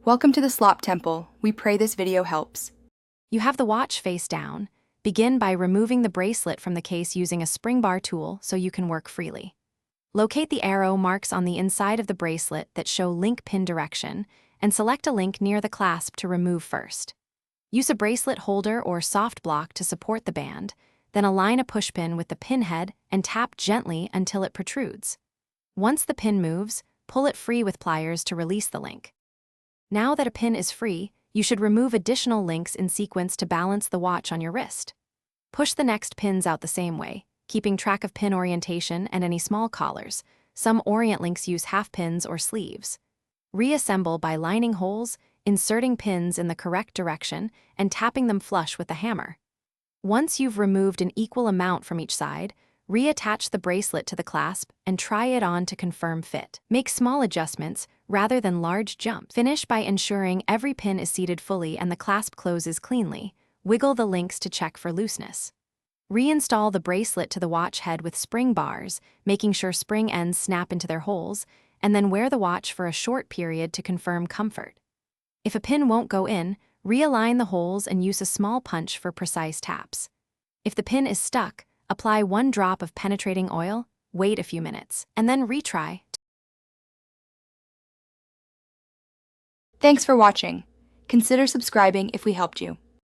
Welcome to the Slop Temple. We pray this video helps. You have the watch face down. Begin by removing the bracelet from the case using a spring bar tool so you can work freely. Locate the arrow marks on the inside of the bracelet that show link pin direction and select a link near the clasp to remove first. Use a bracelet holder or soft block to support the band, then align a pushpin with the pin head and tap gently until it protrudes. Once the pin moves, pull it free with pliers to release the link. Now that a pin is free, you should remove additional links in sequence to balance the watch on your wrist. Push the next pins out the same way, keeping track of pin orientation and any small collars. Some Orient links use half pins or sleeves. Reassemble by lining holes, inserting pins in the correct direction, and tapping them flush with the hammer. Once you've removed an equal amount from each side, reattach the bracelet to the clasp and try it on to confirm fit. Make small adjustments rather than large jumps. Finish by ensuring every pin is seated fully and the clasp closes cleanly. Wiggle the links to check for looseness. Reinstall the bracelet to the watch head with spring bars, making sure spring ends snap into their holes, and then wear the watch for a short period to confirm comfort. If a pin won't go in, realign the holes and use a small punch for precise taps. If the pin is stuck, apply 1 drop of penetrating oil, wait a few minutes, and then retry. Thanks for watching. Consider subscribing if we helped you.